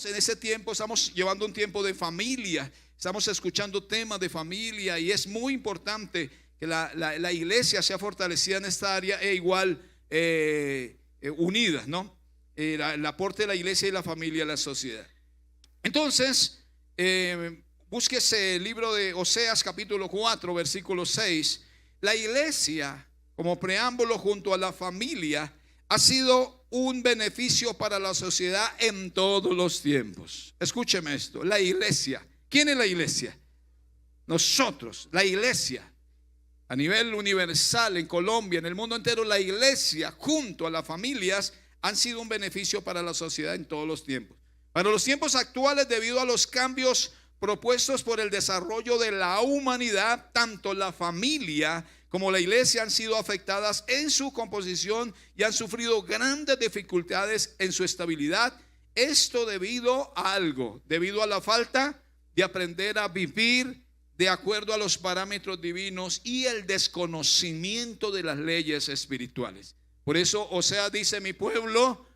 En ese tiempo estamos llevando un tiempo de familia, estamos escuchando temas de familia y es muy importante que la iglesia sea fortalecida en esta área e igual unida, ¿no? El aporte de la iglesia y la familia a la sociedad. Entonces, búsquese el libro de Oseas capítulo 4 versículo 6. La iglesia como preámbulo junto a la familia ha sido un beneficio para la sociedad en todos los tiempos. Escúcheme esto, la iglesia. ¿Quién es la iglesia? Nosotros, la iglesia. A nivel universal, en Colombia, en el mundo entero, la iglesia junto a las familias han sido un beneficio para la sociedad en todos los tiempos. Para los tiempos actuales, debido a los cambios propuestos por el desarrollo de la humanidad, tanto la familia como la iglesia han sido afectadas en su composición y han sufrido grandes dificultades en su estabilidad. Esto debido a algo, debido a la falta de aprender a vivir de acuerdo a los parámetros divinos y el desconocimiento de las leyes espirituales. Por eso Oseas dice: mi pueblo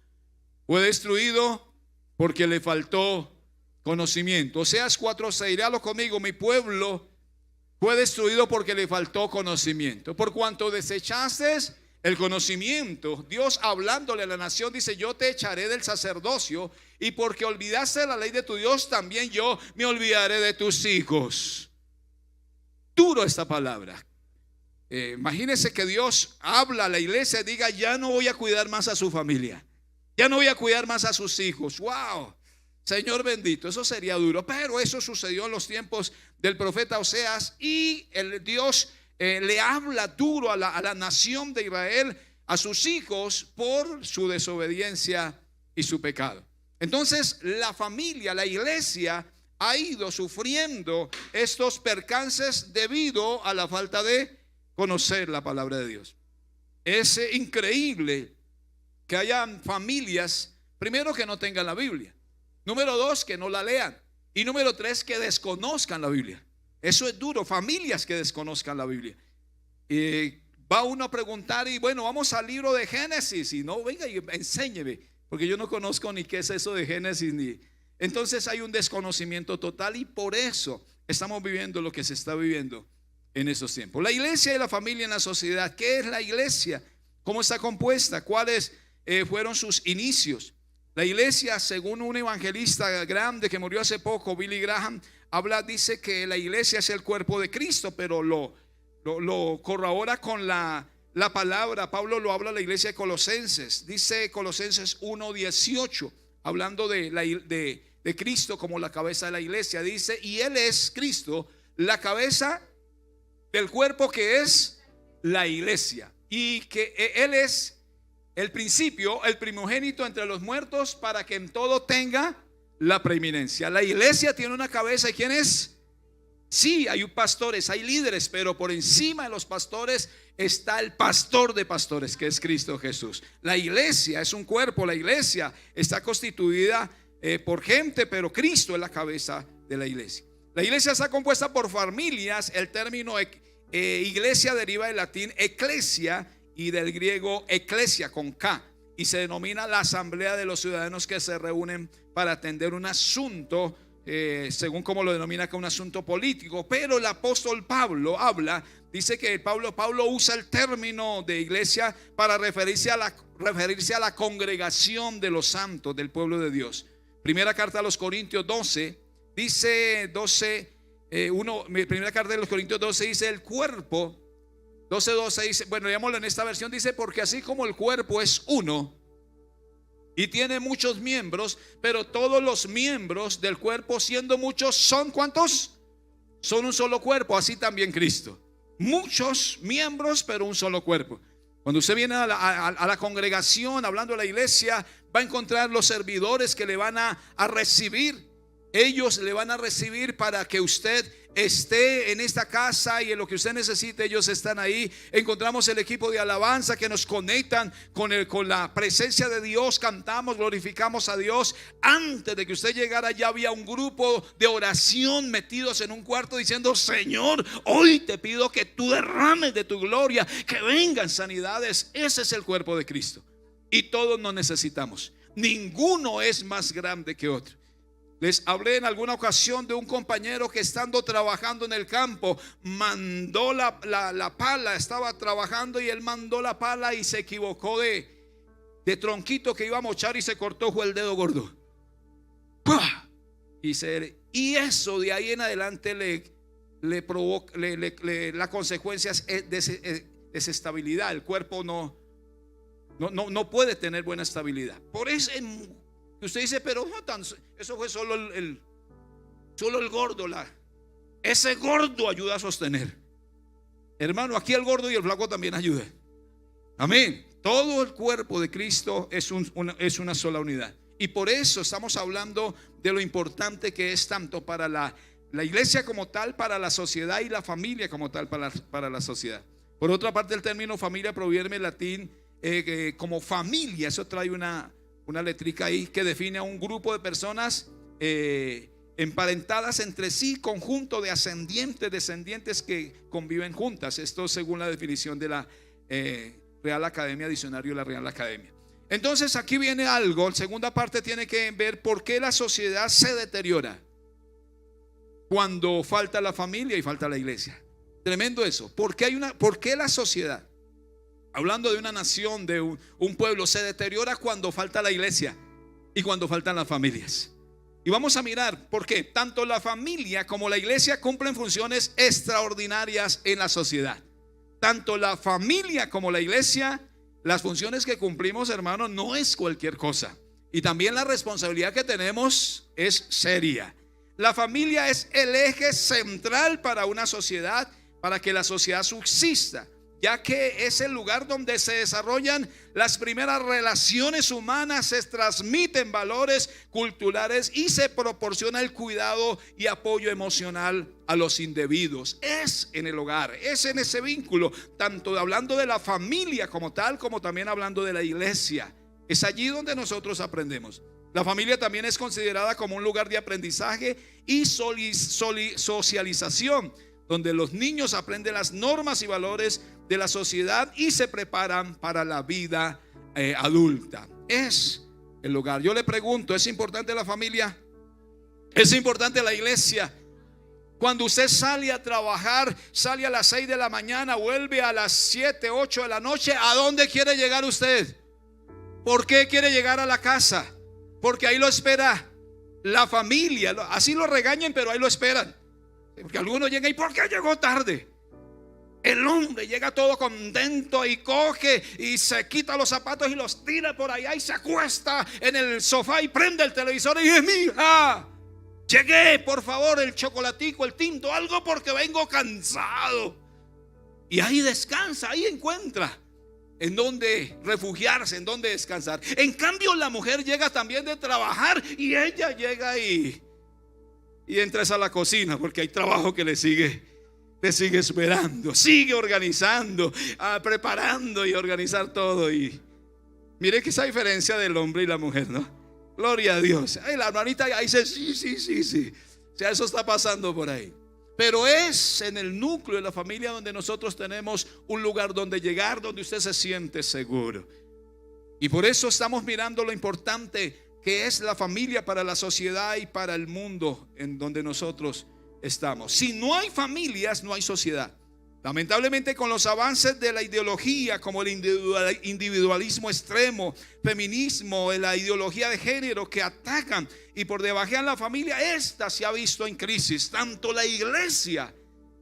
fue destruido porque le faltó conocimiento. Oseas 4:6, léalo conmigo: mi pueblo fue destruido porque le faltó conocimiento. Por cuanto desechaste el conocimiento, Dios hablándole a la nación dice: yo te echaré del sacerdocio, y porque olvidaste la ley de tu Dios, también yo me olvidaré de tus hijos. Duro esta palabra. Imagínese que Dios habla a la iglesia y diga: ya no voy a cuidar más a su familia, ya no voy a cuidar más a sus hijos. Wow, Señor bendito, eso sería duro. Pero eso sucedió en los tiempos del profeta Oseas, y el Dios le habla duro a la nación de Israel, a sus hijos, por su desobediencia y su pecado. Entonces la familia, la iglesia, ha ido sufriendo estos percances debido a la falta de conocer la palabra de Dios. Es increíble que hayan familias, primero, que no tengan la Biblia, número 2, que no la lean, y número 3, que desconozcan la Biblia. Eso es duro, familias que desconozcan la Biblia. Va uno a preguntar y bueno, vamos al libro de Génesis, y no, venga y enséñeme, porque yo no conozco ni qué es eso de Génesis ni. Entonces hay un desconocimiento total, y por eso estamos viviendo lo que se está viviendo en estos tiempos. La iglesia y la familia en la sociedad. ¿Qué es la iglesia? ¿Cómo está compuesta? ¿Cuáles fueron sus inicios? La iglesia, según un evangelista grande que murió hace poco, Billy Graham, dice que la iglesia es el cuerpo de Cristo, pero lo corrobora con la palabra. Pablo lo habla a la iglesia de Colosenses. Dice Colosenses 1:18, hablando de Cristo como la cabeza de la iglesia. Dice: y Él es Cristo, la cabeza del cuerpo, que es la iglesia, y que Él es el principio, el primogénito entre los muertos, para que en todo tenga la preeminencia. La iglesia tiene una cabeza, ¿y quién es? Sí, hay pastores, hay líderes, pero por encima de los pastores está el pastor de pastores, que es Cristo Jesús. La iglesia es un cuerpo, la iglesia está constituida por gente, pero Cristo es la cabeza de la iglesia. La iglesia está compuesta por familias. El término iglesia deriva del latín ecclesia y del griego eclesia con K, y se denomina la asamblea de los ciudadanos que se reúnen para atender un asunto, según como lo denomina acá, un asunto político. Pero el apóstol Pablo dice que Pablo usa el término de iglesia para referirse a la congregación de los santos del pueblo de Dios. Primera carta a los Corintios 12 dice, primera carta de los Corintios 12 dice: el cuerpo, 12:12 dice, bueno, leámoslo en esta versión, dice: porque así como el cuerpo es uno y tiene muchos miembros, pero todos los miembros del cuerpo, siendo muchos, son ¿cuántos? Son un solo cuerpo. Así también Cristo, muchos miembros, pero un solo cuerpo. Cuando usted viene a la congregación, hablando de la iglesia, va a encontrar los servidores que le van a recibir. Ellos le van a recibir para que usted esté en esta casa, y en lo que usted necesite ellos están ahí. Encontramos el equipo de alabanza que nos conectan con la presencia de Dios. Cantamos, glorificamos a Dios. Antes de que usted llegara, ya había un grupo de oración metidos en un cuarto diciendo: Señor, hoy te pido que tú derrames de tu gloria, que vengan sanidades. Ese es el cuerpo de Cristo, y todos nos necesitamos. Ninguno es más grande que otro. Les hablé en alguna ocasión de un compañero que estando trabajando en el campo mandó la pala, estaba trabajando y él mandó la pala y se equivocó de tronquito que iba a mochar y se cortó, fue el dedo gordo. ¡Pah! Y eso de ahí en adelante le provoca, la consecuencia es desestabilidad. El cuerpo no puede tener buena estabilidad. Por eso usted dice, pero eso fue solo el gordo. Ese gordo ayuda a sostener. Hermano, aquí el gordo y el flaco también ayudan. Amén. Todo el cuerpo de Cristo es una sola unidad. Y por eso estamos hablando de lo importante que es tanto para la iglesia como tal, para la sociedad, y la familia como tal para la sociedad. Por otra parte, el término familia proviene del latín como familia. Eso trae una letrica ahí que define a un grupo de personas emparentadas entre sí, conjunto de descendientes que conviven juntas. Esto según la definición de la Real Academia, diccionario de la Real Academia. Entonces aquí viene algo. La segunda parte tiene que ver por qué la sociedad se deteriora cuando falta la familia y falta la iglesia. Tremendo eso. ¿Por qué la sociedad, hablando de una nación, de un pueblo, se deteriora cuando falta la iglesia y cuando faltan las familias? Y vamos a mirar por qué. Tanto la familia como la iglesia cumplen funciones extraordinarias en la sociedad. Tanto la familia como la iglesia, las funciones que cumplimos, hermanos, no es cualquier cosa. Y también la responsabilidad que tenemos es seria. La familia es el eje central para una sociedad, para que la sociedad subsista, ya que es el lugar donde se desarrollan las primeras relaciones humanas, se transmiten valores culturales y se proporciona el cuidado y apoyo emocional a los individuos. Es en el hogar, es en ese vínculo, tanto hablando de la familia como tal, como también hablando de la iglesia. Es allí donde nosotros aprendemos. La familia también es considerada como un lugar de aprendizaje y socialización, donde los niños aprenden las normas y valores de la sociedad y se preparan para la vida adulta. Es el hogar. Yo le pregunto, ¿es importante la familia? ¿Es importante la iglesia? Cuando usted sale a trabajar, sale a las 6 de la mañana, vuelve a las 7, 8 de la noche, ¿a dónde quiere llegar usted? ¿Por qué quiere llegar a la casa? Porque ahí lo espera la familia. Así lo regañen, pero ahí lo esperan. Porque algunos llegan y ¿por qué llegó tarde? El hombre llega todo contento y coge y se quita los zapatos y los tira por allá y se acuesta en el sofá y prende el televisor y dice: mija, llegué, por favor, el chocolatico, el tinto, algo porque vengo cansado. Y ahí descansa, ahí encuentra en dónde refugiarse, en dónde descansar. En cambio, la mujer llega también de trabajar y ella llega y entra a la cocina porque hay trabajo que le sigue esperando, sigue organizando, preparando y organizar todo. Y mire que esa diferencia del hombre y la mujer, ¿no? Gloria a Dios. Ay, la hermanita ahí dice sí. O sea, eso está pasando por ahí. Pero es en el núcleo de la familia donde nosotros tenemos un lugar donde llegar, donde usted se siente seguro. Y por eso estamos mirando lo importante que es la familia para la sociedad y para el mundo en donde nosotros estamos. Si no hay familias, no hay sociedad. Lamentablemente, con los avances de la ideología como el individualismo extremo, feminismo, la ideología de género que atacan y por debajean la familia, esta se ha visto en crisis. Tanto la iglesia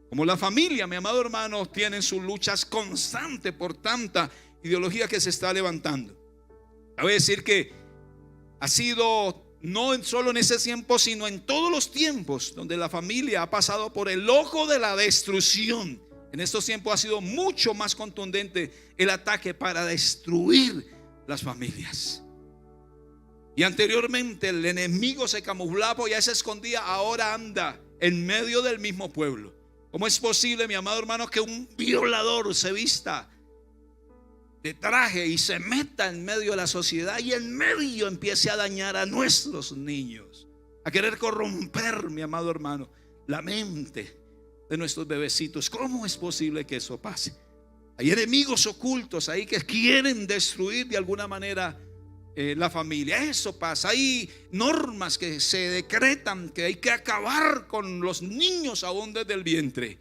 como la familia, mi amado hermano, tienen sus luchas constantes por tanta ideología que se está levantando. Cabe decir que ha sido no solo en ese tiempo, sino en todos los tiempos donde la familia ha pasado por el ojo de la destrucción. En estos tiempos ha sido mucho más contundente el ataque para destruir las familias. Y anteriormente el enemigo se camuflaba, ya se escondía, ahora anda en medio del mismo pueblo. ¿Cómo es posible, mi amado hermano, que un violador se vista de traje y se meta en medio de la sociedad y en medio empiece a dañar a nuestros niños, a querer corromper, mi amado hermano, la mente de nuestros bebecitos? ¿Cómo es posible que eso pase? Hay enemigos ocultos ahí que quieren destruir de alguna manera la familia. Eso pasa. Hay normas que se decretan que hay que acabar con los niños aún desde el vientre.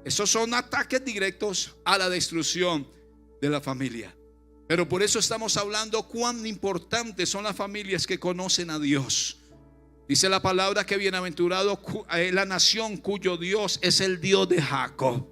Esos son ataques directos a la destrucción de la familia. Pero por eso estamos hablando cuán importantes son las familias que conocen a Dios. Dice la palabra que bienaventurado la nación cuyo Dios es el Dios de Jacob.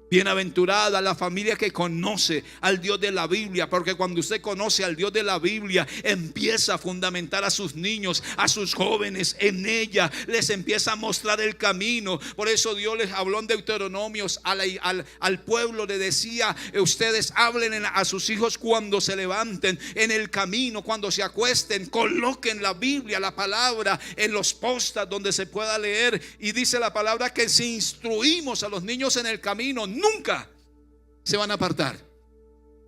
Bienaventurada la familia que conoce al Dios de la Biblia, porque cuando usted conoce al Dios de la Biblia, empieza a fundamentar a sus niños, a sus jóvenes en ella, les empieza a mostrar el camino. Por eso Dios les habló en Deuteronomios al pueblo, le decía: ustedes hablen a sus hijos cuando se levanten, en el camino, cuando se acuesten, coloquen la Biblia, la palabra, en los postas donde se pueda leer. Y dice la palabra que si instruimos a los niños en el camino, nunca se van a apartar.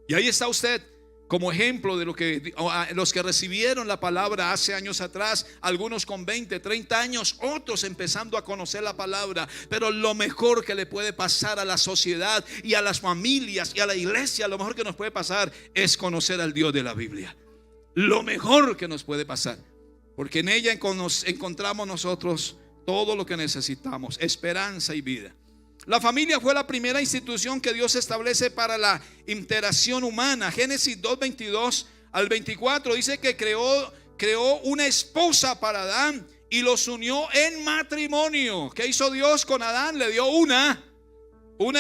Y ahí está usted como ejemplo de los que recibieron la palabra hace años atrás, algunos con 20, 30 años, otros empezando a conocer la palabra. Pero lo mejor que le puede pasar a la sociedad y a las familias y a la iglesia, lo mejor que nos puede pasar es conocer al Dios de la Biblia. Lo mejor que nos puede pasar, porque en ella encontramos nosotros todo lo que necesitamos: esperanza y vida. La familia fue la primera institución que Dios establece para la interacción humana. Génesis 2:22 al 24 dice que creó una esposa para Adán y los unió en matrimonio. ¿Qué hizo Dios con Adán? Le dio una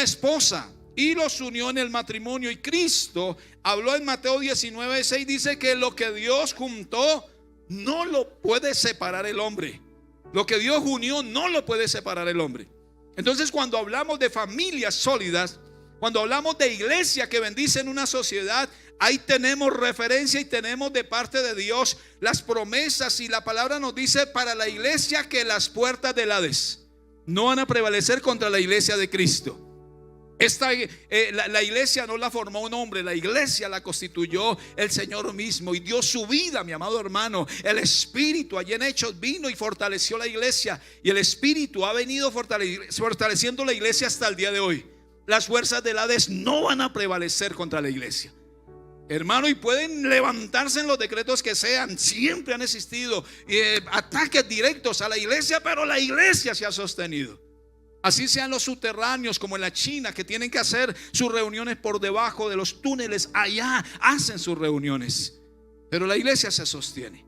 esposa y los unió en el matrimonio. Y Cristo habló en Mateo 19:6, dice que lo que Dios juntó no lo puede separar el hombre. Lo que Dios unió no lo puede separar el hombre. Entonces, cuando hablamos de familias sólidas, cuando hablamos de iglesia que bendice en una sociedad, ahí tenemos referencia y tenemos de parte de Dios las promesas. Y la palabra nos dice para la iglesia que las puertas del Hades no van a prevalecer contra la iglesia de Cristo. La iglesia no la formó un hombre, la iglesia la constituyó el Señor mismo y dio su vida, mi amado hermano. El Espíritu allí en Hechos vino y fortaleció la iglesia, y el Espíritu ha venido fortaleciendo la iglesia hasta el día de hoy. Las fuerzas del Hades no van a prevalecer contra la iglesia, hermano, y pueden levantarse en los decretos que sean. Siempre han existido ataques directos a la iglesia, pero la iglesia se ha sostenido. Así sean los subterráneos como en la China, que tienen que hacer sus reuniones por debajo de los túneles. Allá hacen sus reuniones, pero la iglesia se sostiene.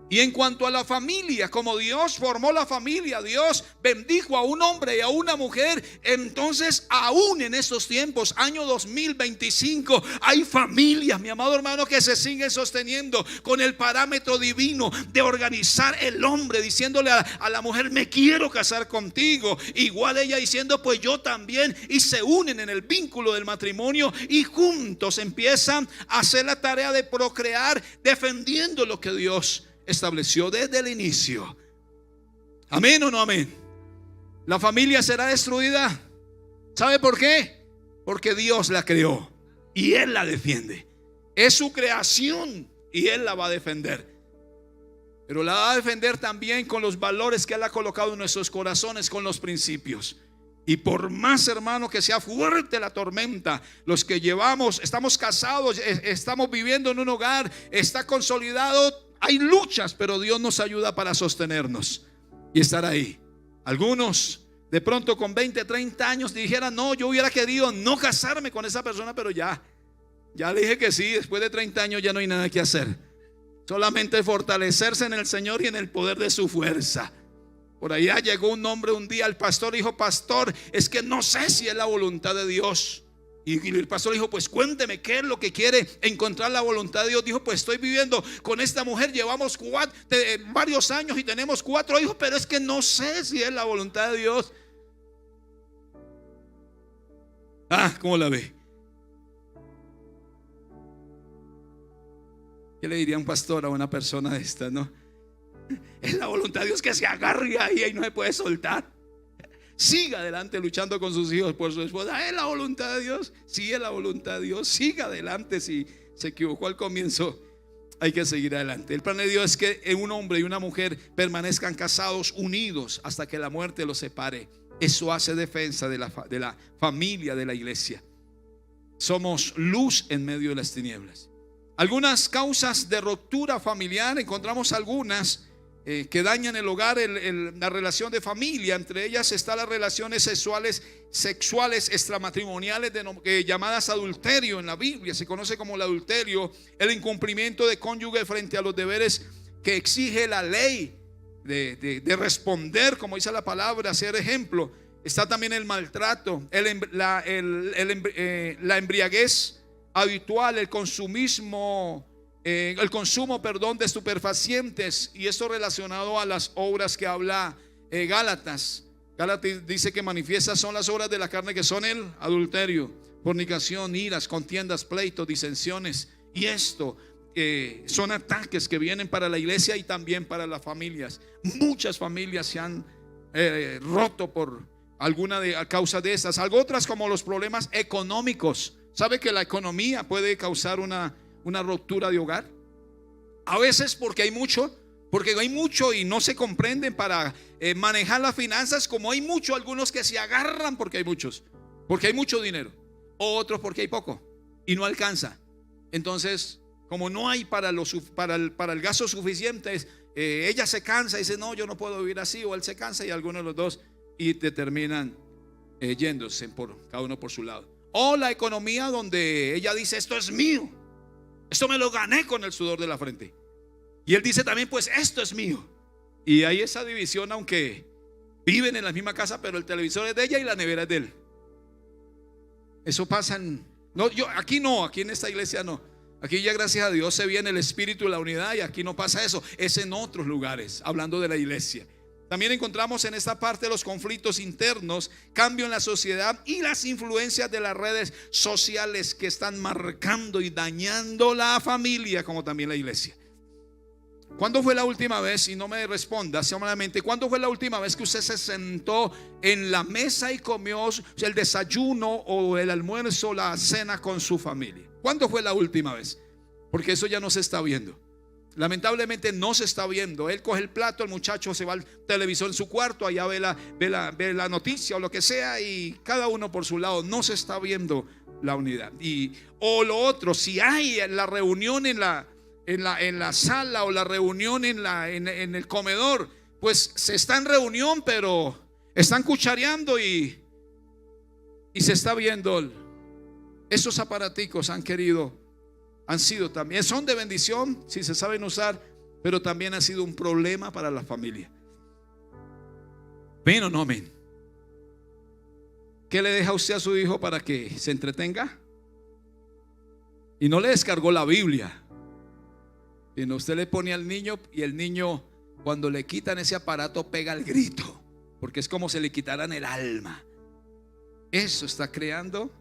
Y en cuanto a la familia, como Dios formó la familia, Dios bendijo a un hombre y a una mujer. Entonces, aún en estos tiempos, año 2025, hay familias, mi amado hermano, que se siguen sosteniendo con el parámetro divino de organizar el hombre, diciéndole a la mujer: me quiero casar contigo. Igual ella diciendo: pues yo también. Y se unen en el vínculo del matrimonio y juntos empiezan a hacer la tarea de procrear, defendiendo lo que Dios estableció desde el inicio. ¿Amén o no amén? La familia será destruida. ¿Sabe por qué? Porque Dios la creó y Él la defiende. Es su creación y Él la va a defender. Pero la va a defender también con los valores que Él ha colocado en nuestros corazones, con los principios. Y por más, hermano, que sea fuerte la tormenta, los que estamos casados, estamos viviendo en un hogar, está consolidado, hay luchas, pero Dios nos ayuda para sostenernos y estar ahí. Algunos de pronto con 20, 30 años dijeran: no, yo hubiera querido no casarme con esa persona, pero ya le dije que sí. Después de 30 años ya no hay nada que hacer, solamente fortalecerse en el Señor y en el poder de su fuerza. Por allá llegó un hombre un día al pastor, dijo: pastor, es que no sé si es la voluntad de Dios. Y el pastor dijo: pues cuénteme, ¿qué es lo que quiere? Encontrar la voluntad de Dios. Dijo: pues estoy viviendo con esta mujer, llevamos varios años y tenemos 4 hijos, pero es que no sé si es la voluntad de Dios. ¿Cómo la ve? ¿Qué le diría un pastor a una persona de esta, no? Es la voluntad de Dios que se agarre ahí y no se puede soltar. Siga adelante luchando con sus hijos por su esposa. ¿Es la voluntad de Dios? Sí, es la voluntad de Dios. Siga adelante. Si se equivocó al comienzo, hay que seguir adelante. El plan de Dios es que un hombre y una mujer permanezcan casados, unidos, hasta que la muerte los separe. Eso hace defensa de la familia, de la iglesia. Somos luz en medio de las tinieblas. Algunas causas de ruptura familiar, encontramos algunas que dañan el hogar, la relación de familia. Entre ellas están las relaciones sexuales extramatrimoniales llamadas adulterio en la Biblia. Se conoce como el adulterio, el incumplimiento de cónyuge frente a los deberes que exige la ley de responder, como dice la palabra, ser ejemplo. Está también el maltrato, la embriaguez habitual, el consumismo, el consumo, de estupefacientes, y esto relacionado a las obras que habla Gálatas. Gálatas dice que manifiestas son las obras de la carne, que son el adulterio, fornicación, iras, contiendas, pleitos, disensiones. Y esto son ataques que vienen para la iglesia y también para las familias. Muchas familias se han roto por a causa de estas. Algo otras, como los problemas económicos. ¿Sabe que la economía puede causar una ruptura de hogar? A veces porque hay mucho y no se comprenden para manejar las finanzas. Como hay mucho, algunos que se agarran porque hay mucho dinero, otros porque hay poco y no alcanza. Entonces, como no hay para el gasto suficiente, ella se cansa y dice: no, yo no puedo vivir así. O él se cansa, y algunos de los dos, y te terminan yéndose cada uno por su lado. O la economía, donde ella dice: esto es mío, esto me lo gané con el sudor de la frente. Y él dice también: pues esto es mío. Y hay esa división, aunque viven en la misma casa, pero el televisor es de ella y la nevera es de él. Eso pasa aquí en esta iglesia no. Aquí ya, gracias a Dios, se viene el espíritu y la unidad, y aquí no pasa eso. Es en otros lugares, hablando de la iglesia. También encontramos en esta parte los conflictos internos, cambio en la sociedad y las influencias de las redes sociales que están marcando y dañando la familia, como también la iglesia. ¿Cuándo fue la última vez? Y no me responda solamente, ¿cuándo fue la última vez que usted se sentó en la mesa y comió el desayuno o el almuerzo, la cena con su familia? ¿Cuándo fue la última vez? Porque eso ya no se está viendo. Lamentablemente no se está viendo. Él coge el plato, el muchacho se va al televisor en su cuarto, allá ve la noticia o lo que sea, y cada uno por su lado. No se está viendo la unidad. O lo otro, si hay la reunión en la sala, o la reunión en el comedor, pues se está en reunión, pero están cuchareando y se está viendo. Esos aparaticos han sido también, son de bendición si se saben usar, pero también ha sido un problema para la familia. ¿Ven o no ven? ¿Qué le deja usted a su hijo para que se entretenga? Y no le descargó la Biblia, sino usted le pone al niño, y el niño, cuando le quitan ese aparato, pega el grito, porque es como si le quitaran el alma. Eso está creando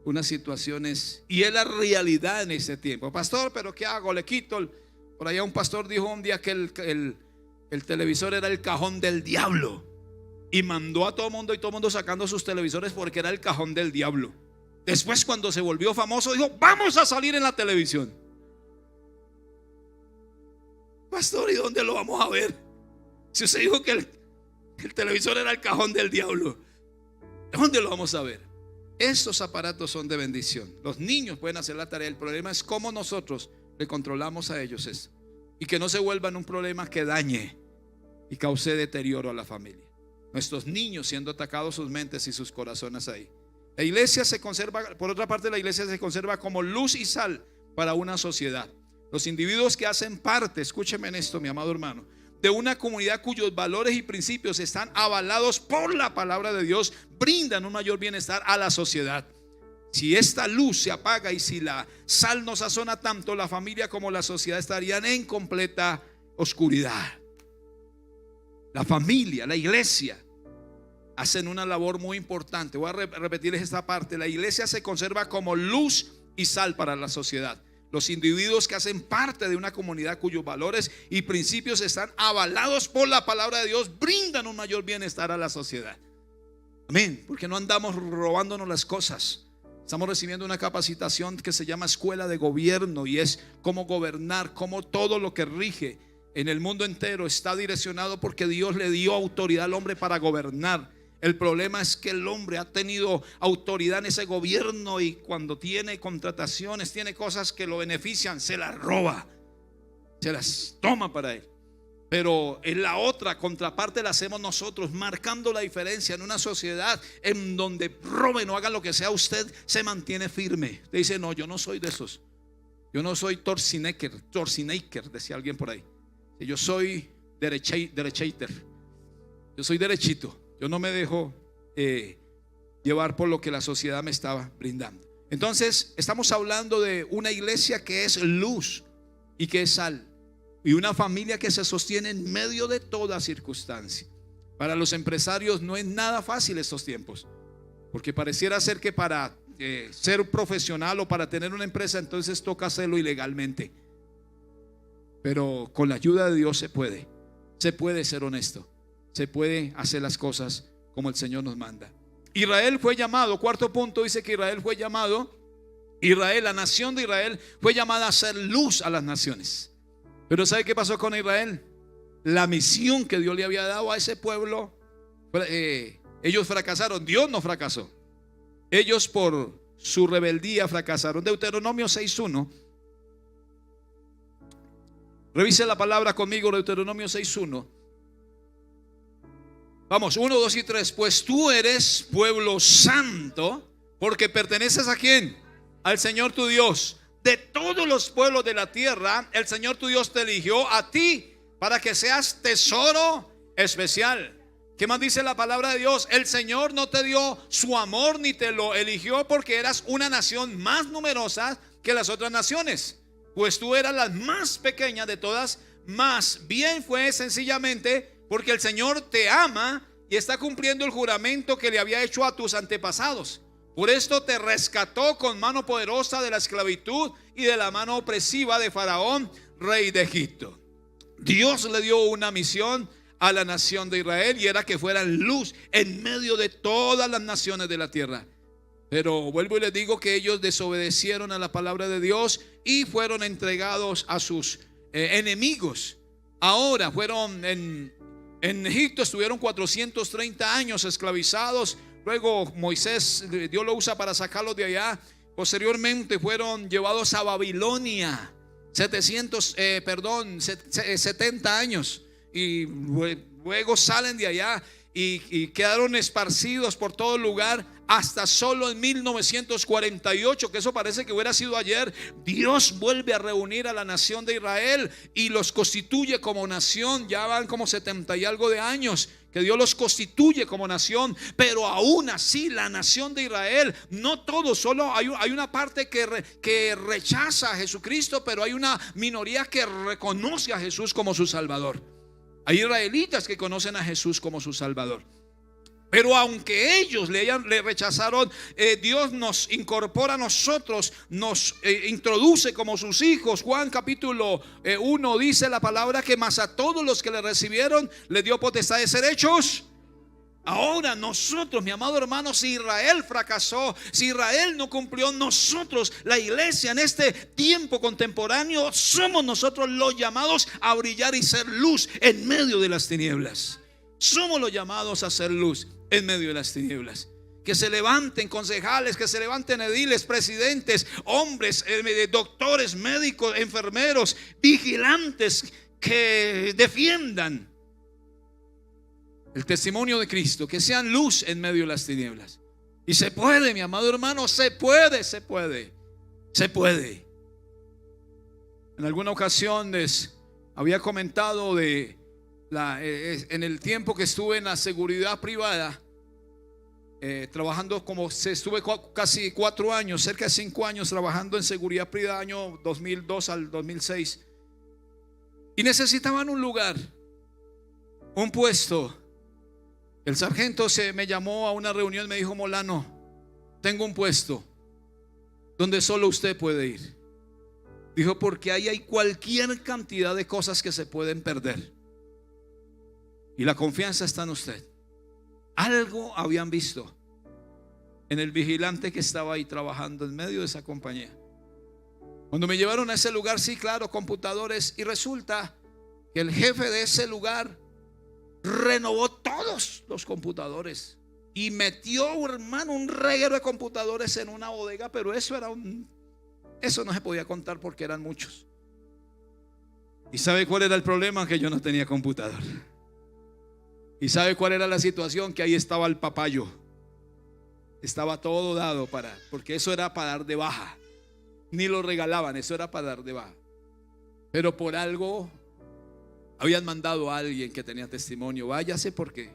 unas situaciones, y es la realidad en este tiempo. Pastor, ¿pero qué hago? Le quito por allá un pastor dijo un día que el televisor era el cajón del diablo, y mandó a todo el mundo, y todo el mundo sacando sus televisores porque era el cajón del diablo. Después, cuando se volvió famoso, dijo: vamos a salir en la televisión. Pastor, ¿y dónde lo vamos a ver? Si usted dijo que el televisor era el cajón del diablo, ¿dónde lo vamos a ver? Estos aparatos son de bendición. Los niños pueden hacer la tarea. El problema es cómo nosotros le controlamos a ellos eso, y que no se vuelvan un problema que dañe y cause deterioro a la familia. Nuestros niños siendo atacados, sus mentes y sus corazones ahí. La iglesia se conserva, por otra parte, la iglesia se conserva como luz y sal para una sociedad. Los individuos que hacen parte, escúcheme en esto, mi amado hermano, de una comunidad cuyos valores y principios están avalados por la palabra de Dios, brindan un mayor bienestar a la sociedad. Si esta luz se apaga y si la sal no sazona, tanto la familia como la sociedad estarían en completa oscuridad. La familia, la iglesia, hacen una labor muy importante. Voy a repetirles esta parte. La iglesia se conserva como luz y sal para la sociedad. Los individuos que hacen parte de una comunidad cuyos valores y principios están avalados por la palabra de Dios brindan un mayor bienestar a la sociedad. Amén. Porque no andamos robándonos las cosas. Estamos recibiendo una capacitación que se llama Escuela de Gobierno, y es cómo gobernar, cómo todo lo que rige en el mundo entero está direccionado porque Dios le dio autoridad al hombre para gobernar. El problema es que el hombre ha tenido autoridad en ese gobierno y cuando tiene contrataciones, tiene cosas que lo benefician, se las roba, se las toma para él. Pero en la otra contraparte la hacemos nosotros, marcando la diferencia en una sociedad en donde roben o hagan lo que sea, usted se mantiene firme. Usted dice: no, yo no soy de esos. Yo no soy Torcinecker, decía alguien por ahí. Yo soy derechater. Yo soy derechito. Yo no me dejo llevar por lo que la sociedad me estaba brindando. Entonces estamos hablando de una iglesia que es luz y que es sal, y una familia que se sostiene en medio de toda circunstancia. Para los empresarios no es nada fácil estos tiempos, porque pareciera ser que para ser profesional o para tener una empresa, entonces toca hacerlo ilegalmente. Pero con la ayuda de Dios se puede ser honesto, se puede hacer las cosas como el Señor nos manda. Israel fue llamado, cuarto punto, dice que Israel fue llamado, la nación de Israel fue llamada a hacer luz a las naciones. Pero ¿sabe qué pasó con Israel? La misión que Dios le había dado a ese pueblo, ellos fracasaron. Dios no fracasó, ellos por su rebeldía fracasaron. Deuteronomio 6:1. Revise la palabra conmigo, Deuteronomio 6:1. Vamos, 1, 2 y 3. Pues tú eres pueblo santo, porque perteneces ¿a quién? Al Señor tu Dios. De todos los pueblos de la tierra, el Señor tu Dios te eligió a ti para que seas tesoro especial. ¿Qué más dice la palabra de Dios? El Señor no te dio su amor ni te lo eligió porque eras una nación más numerosa que las otras naciones, pues tú eras la más pequeña de todas. Más bien fue sencillamente porque el Señor te ama y está cumpliendo el juramento que le había hecho a tus antepasados. Por esto te rescató con mano poderosa de la esclavitud y de la mano opresiva de Faraón, rey de Egipto. Dios le dio una misión a la nación de Israel, y era que fueran luz en medio de todas las naciones de la tierra. Pero vuelvo y les digo que ellos desobedecieron a la palabra de Dios y fueron entregados a sus enemigos. Ahora fueron en Egipto, estuvieron 430 años esclavizados. Luego Moisés, Dios lo usa para sacarlos de allá. Posteriormente fueron llevados a Babilonia, 70 años. Y luego salen de allá y quedaron esparcidos por todo lugar hasta solo en 1948, que eso parece que hubiera sido ayer. Dios vuelve a reunir a la nación de Israel y los constituye como nación. Ya van como 70 y algo de años que Dios los constituye como nación. Pero aún así la nación de Israel, no todo, solo hay una parte que rechaza a Jesucristo, pero hay una minoría que reconoce a Jesús como su Salvador. Hay israelitas que conocen a Jesús como su Salvador. Pero aunque ellos le rechazaron, Dios nos incorpora a nosotros, nos introduce como sus hijos. Juan capítulo 1 dice la palabra que más a todos los que le recibieron le dio potestad de ser hechos. Ahora nosotros, mi amado hermano, si Israel fracasó, si Israel no cumplió, nosotros, la iglesia en este tiempo contemporáneo, somos nosotros los llamados a brillar y ser luz en medio de las tinieblas. Somos los llamados a ser luz en medio de las tinieblas. Que se levanten concejales, que se levanten ediles, presidentes, hombres, doctores, médicos, enfermeros, vigilantes, que defiendan el testimonio de Cristo, que sean luz en medio de las tinieblas. Y se puede, mi amado hermano, se puede. En alguna ocasión les había comentado de en el tiempo que estuve en la seguridad privada, trabajando estuve casi 4 años, cerca de 5 años trabajando en seguridad privada, año 2002 al 2006, y necesitaban un lugar, un puesto. El sargento me llamó a una reunión, me dijo: Molano, tengo un puesto donde solo usted puede ir. Dijo: porque ahí hay cualquier cantidad de cosas que se pueden perder, y la confianza está en usted. Algo habían visto en el vigilante que estaba ahí trabajando en medio de esa compañía. Cuando me llevaron a ese lugar, sí, claro, computadores, y resulta que el jefe de ese lugar renovó todos los computadores y metió, hermano, un reguero de computadores en una bodega, pero eso no se podía contar porque eran muchos. ¿Y sabe cuál era el problema? Que yo no tenía computador. ¿Y sabe cuál era la situación? Que ahí estaba el papayo. Estaba todo dado porque eso era para dar de baja. Ni lo regalaban, eso era para dar de baja. Pero por algo habían mandado a alguien que tenía testimonio, váyase porque.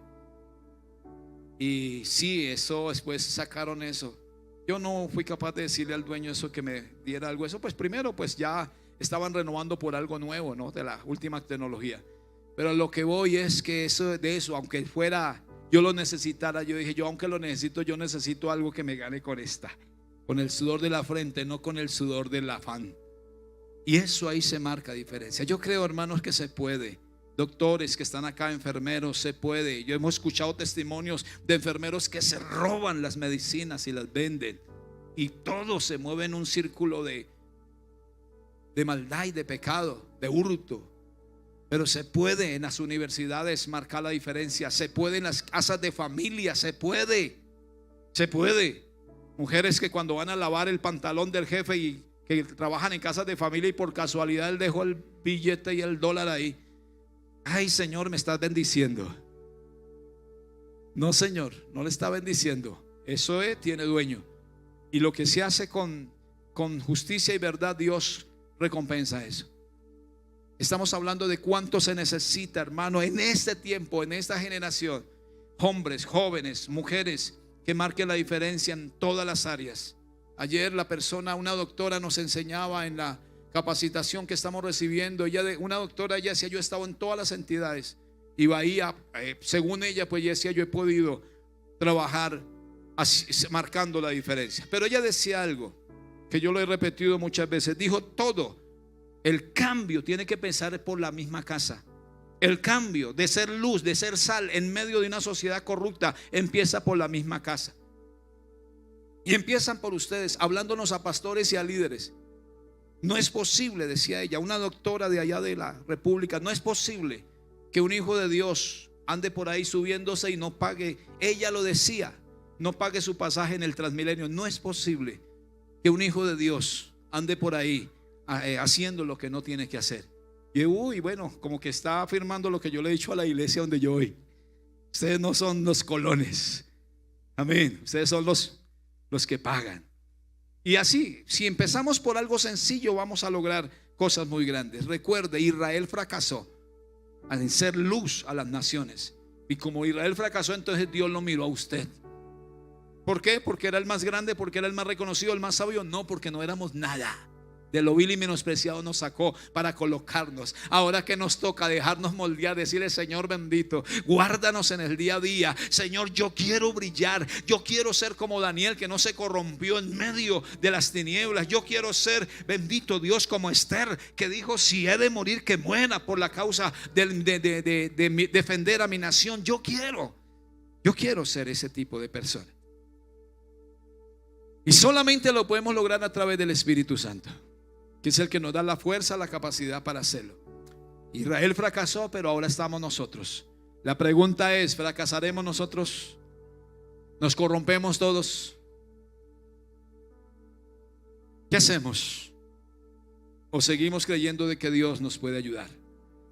Y sí, eso después sacaron eso. Yo no fui capaz de decirle al dueño eso, que me diera algo. Eso pues primero pues ya estaban renovando por algo nuevo, ¿no? De la última tecnología. Pero lo que voy es que eso, aunque fuera, yo lo necesitara, yo dije, yo aunque lo necesito, yo necesito algo que me gane con el sudor de la frente, no con el sudor del afán. Y eso ahí se marca diferencia. Yo creo, hermanos, que se puede. Doctores que están acá, enfermeros, se puede. Yo hemos escuchado testimonios de enfermeros que se roban las medicinas y las venden. Y todo se mueve en un círculo de maldad y de pecado, de hurto. Pero se puede en las universidades marcar la diferencia. Se puede en las casas de familia. Se puede. Mujeres que cuando van a lavar el pantalón del jefe y que trabajan en casas de familia y por casualidad él dejó el billete y el dólar ahí. Ay, Señor, me estás bendiciendo. No, Señor, no le está bendiciendo. Eso tiene dueño. Y lo que se hace con justicia y verdad, Dios recompensa eso. Estamos hablando de cuánto se necesita, hermano, en este tiempo, en esta generación. Hombres, jóvenes, mujeres que marquen la diferencia en todas las áreas. Ayer una doctora nos enseñaba en la capacitación que estamos recibiendo. Una doctora, ella decía, yo he estado en todas las entidades y Bahía, según ella, pues ella decía, yo he podido trabajar así, marcando la diferencia. Pero ella decía algo que yo lo he repetido muchas veces. Dijo, todo el cambio tiene que empezar por la misma casa. El cambio de ser luz, de ser sal en medio de una sociedad corrupta, empieza por la misma casa. Y empiezan por ustedes, hablándonos a pastores y a líderes. No es posible, decía ella, una doctora de allá de la República, no es posible que un hijo de Dios ande por ahí subiéndose y no pague, ella lo decía, no pague su pasaje en el Transmilenio. No es posible que un hijo de Dios ande por ahí haciendo lo que no tiene que hacer. Y bueno, como que está afirmando lo que yo le he dicho a la iglesia donde yo voy. Ustedes no son los colones, amén. Ustedes son los que pagan. Y así, si empezamos por algo sencillo, vamos a lograr cosas muy grandes. Recuerde, Israel fracasó en ser luz a las naciones. Y como Israel fracasó, entonces Dios lo miró a usted. ¿Por qué? Porque era el más grande, porque era el más reconocido, el más sabio. No, porque no éramos nada. De lo vil y menospreciado nos sacó para colocarnos. Ahora que nos toca dejarnos moldear, decirle, Señor bendito, guárdanos en el día a día. Señor, yo quiero brillar. Yo quiero ser como Daniel, que no se corrompió en medio de las tinieblas. Yo quiero ser, bendito Dios, como Esther, que dijo, si he de morir, que muera por la causa de defender a mi nación. Yo quiero ser ese tipo de persona. Y solamente lo podemos lograr a través del Espíritu Santo, que es el que nos da la fuerza, la capacidad para hacerlo. Israel fracasó, pero ahora estamos nosotros. La pregunta es, ¿fracasaremos nosotros? ¿Nos corrompemos todos? ¿Qué hacemos? ¿O seguimos creyendo de que Dios nos puede ayudar?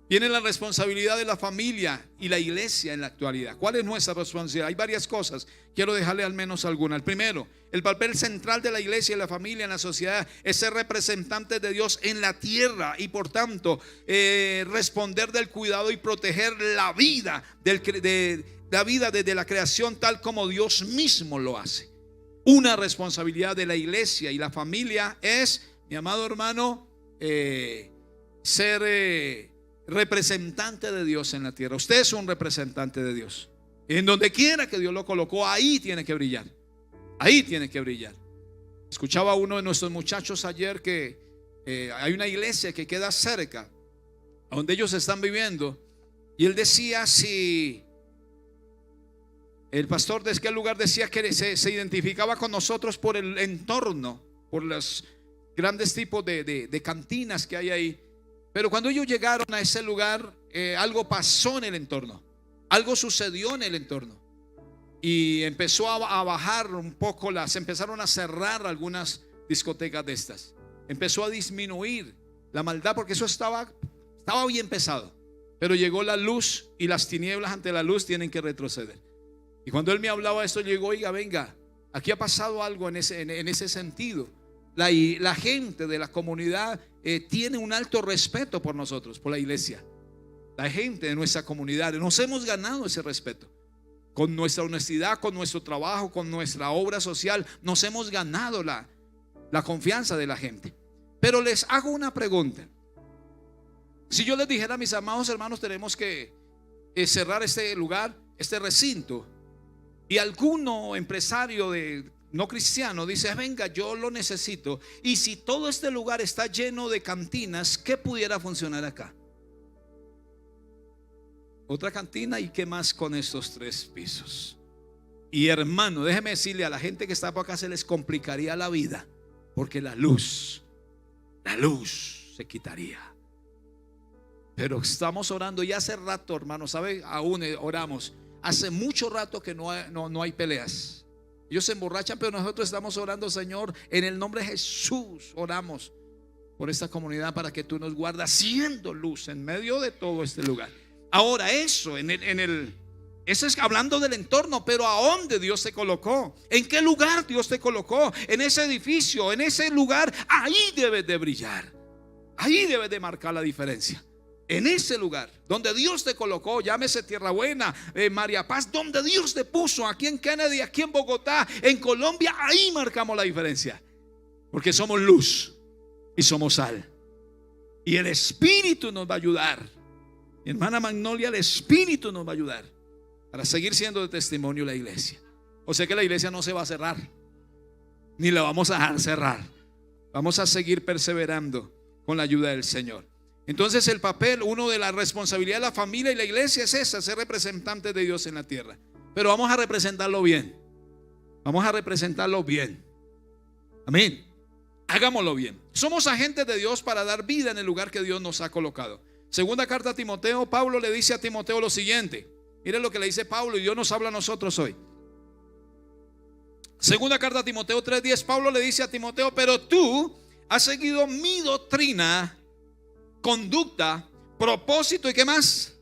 Viene la responsabilidad de la familia y la iglesia en la actualidad. ¿Cuál es nuestra responsabilidad? Hay varias cosas. Quiero dejarle al menos alguna. El primero, el papel central de la iglesia y la familia en la sociedad es ser representantes de Dios en la tierra y por tanto responder del cuidado y proteger la vida desde la creación tal como Dios mismo lo hace. Una responsabilidad de la iglesia y la familia es, mi amado hermano, ser representante de Dios en la tierra. Usted es un representante de Dios. En donde quiera que Dios lo colocó, ahí tiene que brillar. Ahí tiene que brillar. Escuchaba a uno de nuestros muchachos ayer que hay una iglesia que queda cerca a donde ellos están viviendo. Y él decía, si el pastor de aquel lugar decía que se identificaba con nosotros por el entorno, por los grandes tipos de cantinas que hay ahí. Pero cuando ellos llegaron a ese lugar, algo pasó en el entorno. Algo sucedió en el entorno. y empezó a bajar un poco, se empezaron a cerrar algunas discotecas de estas. Empezó a disminuir la maldad porque eso estaba bien pesado. Pero llegó la luz y las tinieblas ante la luz tienen que retroceder. Y cuando él me hablaba de esto, yo digo, oiga, venga, aquí ha pasado algo en ese sentido. La gente de la comunidad tiene un alto respeto por nosotros, por la iglesia. La gente de nuestra comunidad, nos hemos ganado ese respeto. Con nuestra honestidad, con nuestro trabajo, con nuestra obra social, nos hemos ganado la confianza de la gente. Pero les hago una pregunta. Si yo les dijera, mis amados hermanos, tenemos que cerrar este lugar, este recinto, y alguno empresario no cristiano dice, venga, yo lo necesito, y si todo este lugar está lleno de cantinas, ¿qué pudiera funcionar acá? Otra cantina, ¿y qué más con estos 3 pisos? Y hermano, déjeme decirle, a la gente que está por acá se les complicaría la vida, porque la luz se quitaría. Pero estamos orando y hace rato, hermano, ¿sabe? Aún oramos. Hace mucho rato que no hay peleas. Ellos se emborrachan, pero nosotros estamos orando, Señor, en el nombre de Jesús. Oramos por esta comunidad para que tú nos guardas siendo luz en medio de todo este lugar. Ahora eso, eso es hablando del entorno, pero ¿a dónde Dios te colocó? ¿En qué lugar Dios te colocó? En ese edificio, en ese lugar, ahí debes de brillar. Ahí debes de marcar la diferencia. En ese lugar donde Dios te colocó, llámese Tierra Buena, María Paz, donde Dios te puso, aquí en Kennedy, aquí en Bogotá, en Colombia, ahí marcamos la diferencia. Porque somos luz y somos sal. Y el Espíritu nos va a ayudar. Mi hermana Magnolia, el Espíritu nos va a ayudar para seguir siendo de testimonio la iglesia. O sea que la iglesia no se va a cerrar, ni la vamos a dejar cerrar. Vamos a seguir perseverando con la ayuda del Señor. Entonces el papel, uno de la responsabilidad de la familia y la iglesia es esa, ser representantes de Dios en la tierra. Pero vamos a representarlo bien. Vamos a representarlo bien. Amén. Hagámoslo bien. Somos agentes de Dios para dar vida en el lugar que Dios nos ha colocado. Segunda carta a Timoteo, Pablo le dice a Timoteo lo siguiente. Miren lo que le dice Pablo y Dios nos habla a nosotros hoy. Segunda carta a Timoteo 3:10, Pablo le dice a Timoteo, pero tú has seguido mi doctrina, conducta, propósito y ¿qué más?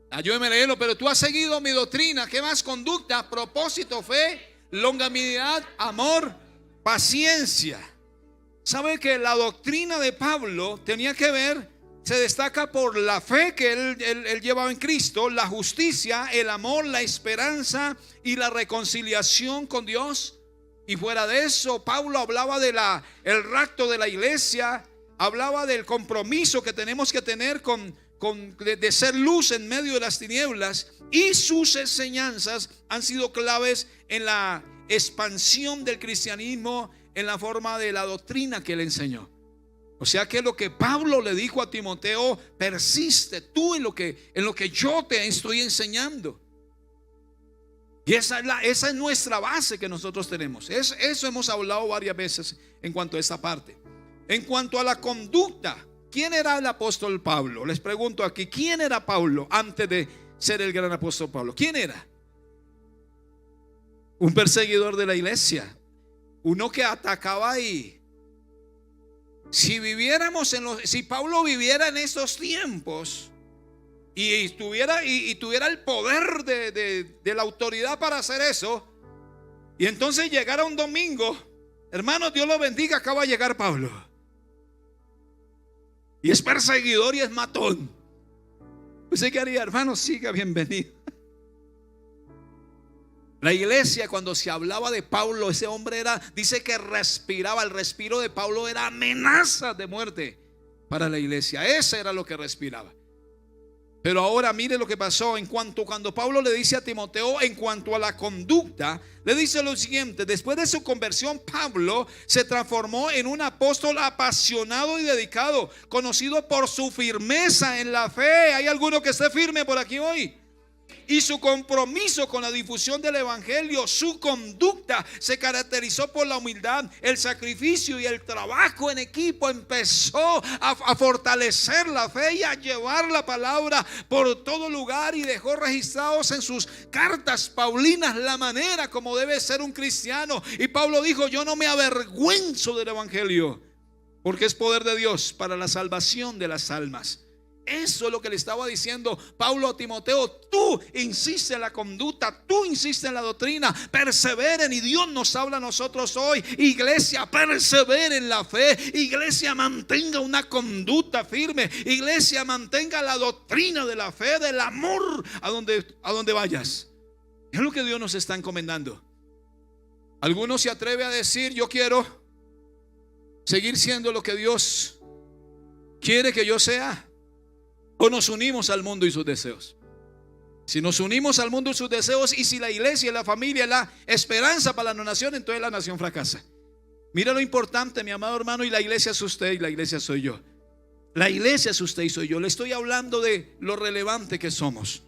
Ayúdeme a leerlo. Pero tú has seguido mi doctrina, ¿qué más? Conducta, propósito, fe, longanimidad, amor, paciencia. ¿Sabe que la doctrina de Pablo tenía que ver, se destaca por la fe que él llevaba en Cristo, la justicia, el amor, la esperanza y la reconciliación con Dios? Y fuera de eso, Pablo hablaba de el rapto de la iglesia, hablaba del compromiso que tenemos que tener de ser luz en medio de las tinieblas, y sus enseñanzas han sido claves en la expansión del cristianismo en la forma de la doctrina que él enseñó. O sea que lo que Pablo le dijo a Timoteo, persiste tú en lo que yo te estoy enseñando. Y esa es nuestra base que nosotros tenemos. Eso hemos hablado varias veces en cuanto a esa parte. En cuanto a la conducta, ¿quién era el apóstol Pablo? Les pregunto aquí, ¿quién era Pablo antes de ser el gran apóstol Pablo? ¿Quién era? Un perseguidor de la iglesia, uno que atacaba ahí. Si Pablo viviera en esos tiempos y tuviera el poder de la autoridad para hacer eso, y entonces llegara un domingo, hermanos, Dios lo bendiga, acaba de llegar Pablo y es perseguidor y es matón. ¿Usted qué haría, hermano? Siga, bienvenido. La iglesia, cuando se hablaba de Pablo, ese hombre dice que respiraba, el respiro de Pablo era amenaza de muerte para la iglesia. Ese era lo que respiraba. Pero ahora mire lo que pasó cuando Pablo le dice a Timoteo en cuanto a la conducta, le dice lo siguiente: después de su conversión, Pablo se transformó en un apóstol apasionado y dedicado, conocido por su firmeza en la fe. ¿Hay alguno que esté firme por aquí hoy? y su compromiso con la difusión del evangelio, su conducta se caracterizó por la humildad, el sacrificio y el trabajo en equipo. Empezó a fortalecer la fe y a llevar la palabra por todo lugar, y dejó registrados en sus cartas paulinas la manera como debe ser un cristiano. Y Pablo dijo: yo no me avergüenzo del evangelio, porque es poder de Dios para la salvación de las almas. Eso es lo que le estaba diciendo Pablo a Timoteo. Tú insiste en la conducta, tú insiste en la doctrina, perseveren. Y Dios nos habla a nosotros hoy: iglesia, persevere en la fe. Iglesia, mantenga una conducta firme. Iglesia, mantenga la doctrina de la fe, del amor a donde vayas. Es lo que Dios nos está encomendando. Algunos se atreven a decir: yo quiero seguir siendo lo que Dios quiere que yo sea. O nos unimos al mundo y sus deseos. Si nos unimos al mundo y sus deseos, y si la iglesia y la familia es la esperanza para la nación, entonces la nación fracasa. Mira lo importante, mi amado hermano, y la iglesia es usted y la iglesia soy yo. La iglesia es usted y soy yo. Le estoy hablando de lo relevante que somos.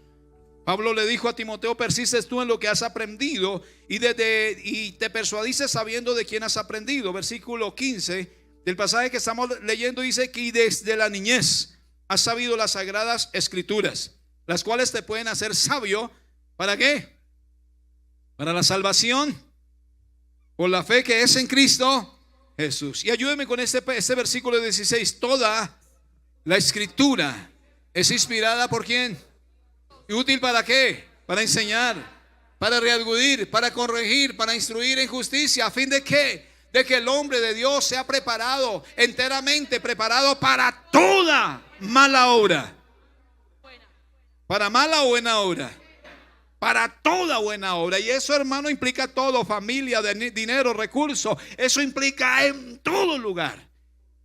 Pablo le dijo a Timoteo: persistes tú en lo que has aprendido y te persuadiste sabiendo de quién has aprendido. Versículo 15 del pasaje que estamos leyendo dice que desde la niñez has sabido las sagradas escrituras, las cuales te pueden hacer sabio. ¿Para qué? Para la salvación por la fe que es en Cristo Jesús. Y ayúdeme con este versículo 16. Toda la escritura es inspirada ¿por quién? ¿Y útil para qué? Para enseñar, para redarguir, para corregir, para instruir en justicia, a fin de que el hombre de Dios sea preparado, enteramente preparado para toda mala obra. Para mala o buena obra. Para toda buena obra. Y eso, hermano, implica todo: familia, dinero, recursos. Eso implica en todo lugar.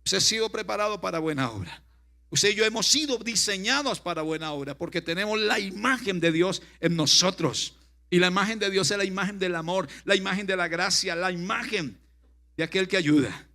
Usted ha sido preparado para buena obra. Usted y yo hemos sido diseñados para buena obra, porque tenemos la imagen de Dios en nosotros. Y la imagen de Dios es la imagen del amor, la imagen de la gracia, la imagen de aquel que ayuda.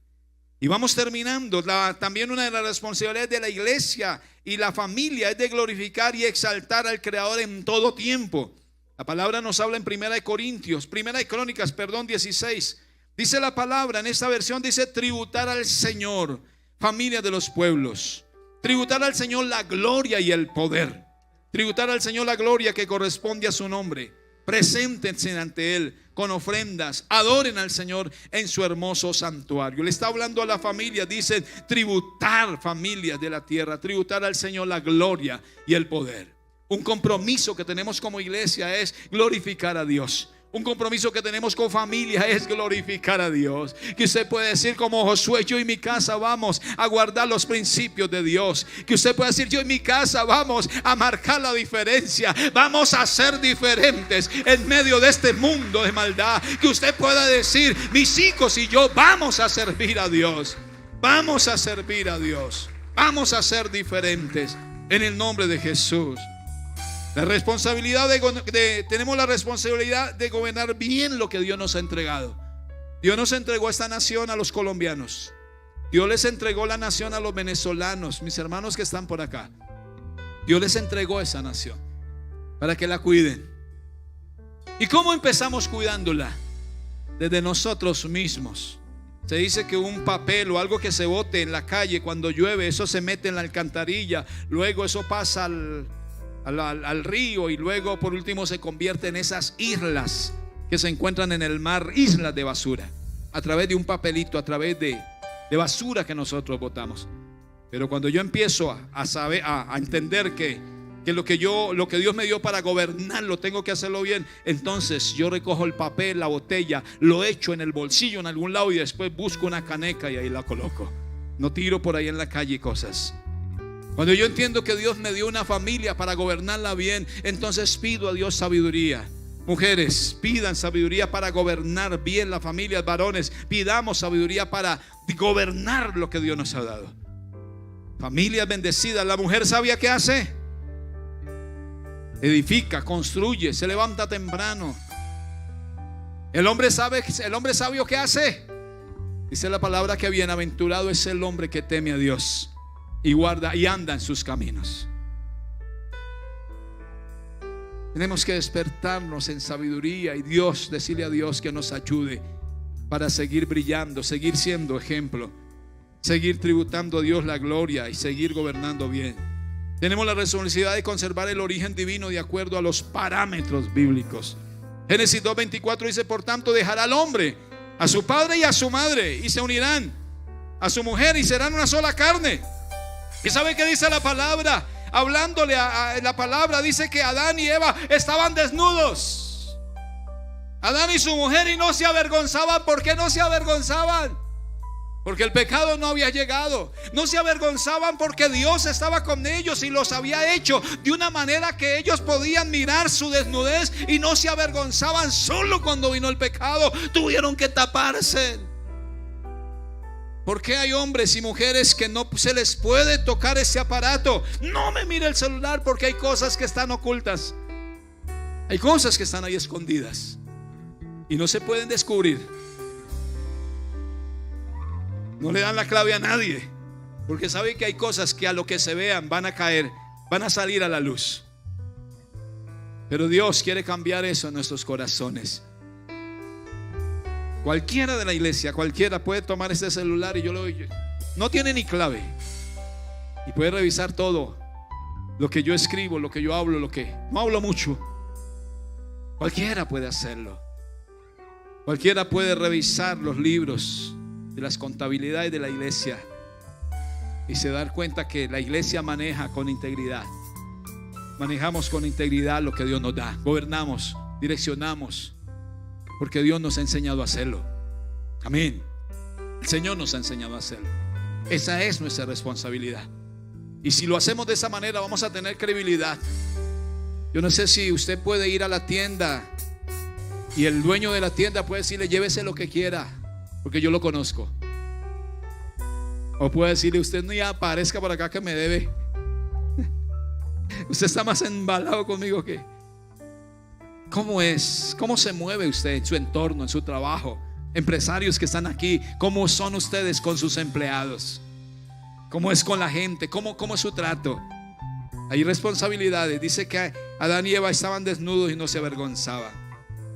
Y vamos terminando. También una de las responsabilidades de la iglesia y la familia es de glorificar y exaltar al Creador en todo tiempo. La palabra nos habla en Primera de Crónicas 16. Dice la palabra, en esta versión dice: tributar al Señor, familia de los pueblos. Tributar al Señor la gloria y el poder. Tributar al Señor la gloria que corresponde a su nombre. Preséntense ante Él con ofrendas, adoren al Señor en su hermoso santuario. Le está hablando a la familia, dice: tributar, familias de la tierra, tributar al Señor la gloria y el poder. Un compromiso que tenemos como iglesia es glorificar a Dios. Un compromiso que tenemos con familia es glorificar a Dios. Que usted puede decir como Josué: yo y mi casa vamos a guardar los principios de Dios. Que usted puede decir: yo y mi casa vamos a marcar la diferencia. Vamos a ser diferentes en medio de este mundo de maldad. Que usted pueda decir: mis hijos y yo vamos a servir a Dios. Vamos a servir a Dios. Vamos a ser diferentes en el nombre de Jesús. La responsabilidad tenemos la responsabilidad de gobernar bien lo que Dios nos ha entregado. Dios nos entregó esta nación a los colombianos. Dios les entregó la nación a los venezolanos, mis hermanos que están por acá. Dios les entregó esa nación para que la cuiden. ¿Y cómo empezamos cuidándola? Desde nosotros mismos. Se dice que un papel o algo que se bote en la calle cuando llueve, eso se mete en la alcantarilla, luego eso pasa al río, y luego por último se convierte en esas islas que se encuentran en el mar, islas de basura, a través de un papelito, a través de basura que nosotros botamos. Pero cuando yo empiezo a entender que lo que Dios me dio para gobernarlo, tengo que hacerlo bien, entonces yo recojo el papel, la botella, lo echo en el bolsillo en algún lado, y después busco una caneca y ahí la coloco. No tiro por ahí en la calle cosas. Cuando yo entiendo que Dios me dio una familia para gobernarla bien, entonces pido a Dios sabiduría. Mujeres, pidan sabiduría para gobernar bien la familia. Varones, pidamos sabiduría para gobernar lo que Dios nos ha dado. Familias bendecidas. La mujer sabia, ¿qué hace? Edifica, construye, se levanta temprano. El hombre sabio, ¿qué hace? Dice la palabra que bienaventurado es el hombre que teme a Dios y guarda y anda en sus caminos. Tenemos que despertarnos en sabiduría y Dios, decirle a Dios que nos ayude para seguir brillando, seguir siendo ejemplo, seguir tributando a Dios la gloria y seguir gobernando bien. Tenemos la responsabilidad de conservar el origen divino de acuerdo a los parámetros bíblicos. Génesis 2:24 dice: por tanto dejará al hombre a su padre y a su madre, y se unirán a su mujer, y serán una sola carne. ¿Y sabe qué dice la palabra? Hablándole a la palabra, dice que Adán y Eva estaban desnudos, Adán y su mujer, y no se avergonzaban. ¿Por qué no se avergonzaban? Porque el pecado no había llegado. No se avergonzaban porque Dios estaba con ellos y los había hecho de una manera que ellos podían mirar su desnudez, y no se avergonzaban. Solo cuando vino el pecado tuvieron que taparse. ¿Por qué hay hombres y mujeres que no se les puede tocar ese aparato? No me mire el celular, porque hay cosas que están ocultas. Hay cosas que están ahí escondidas y no se pueden descubrir. No le dan la clave a nadie, porque saben que hay cosas que a lo que se vean van a caer, van a salir a la luz. Pero Dios quiere cambiar eso en nuestros corazones. Cualquiera de la iglesia, cualquiera puede tomar este celular y no tiene ni clave, y puede revisar todo lo que yo escribo, lo que yo hablo, lo que no hablo mucho. Cualquiera puede hacerlo. Cualquiera puede revisar los libros de las contabilidades de la iglesia y se dar cuenta que la iglesia maneja con integridad. Manejamos con integridad lo que Dios nos da. Gobernamos, direccionamos, porque Dios nos ha enseñado a hacerlo. Amén. El Señor nos ha enseñado a hacerlo. Esa es nuestra responsabilidad. Y si lo hacemos de esa manera, vamos a tener credibilidad. Yo no sé si usted puede ir a la tienda y el dueño de la tienda puede decirle: llévese lo que quiera, porque yo lo conozco. O puede decirle: usted no ya aparezca por acá que me debe. Usted está más embalado conmigo que... ¿Cómo es? ¿Cómo se mueve usted en su entorno, en su trabajo? Empresarios que están aquí, ¿cómo son ustedes con sus empleados? ¿Cómo es con la gente? ¿Cómo es su trato? Hay responsabilidades. Dice que Adán y Eva estaban desnudos y no se avergonzaban.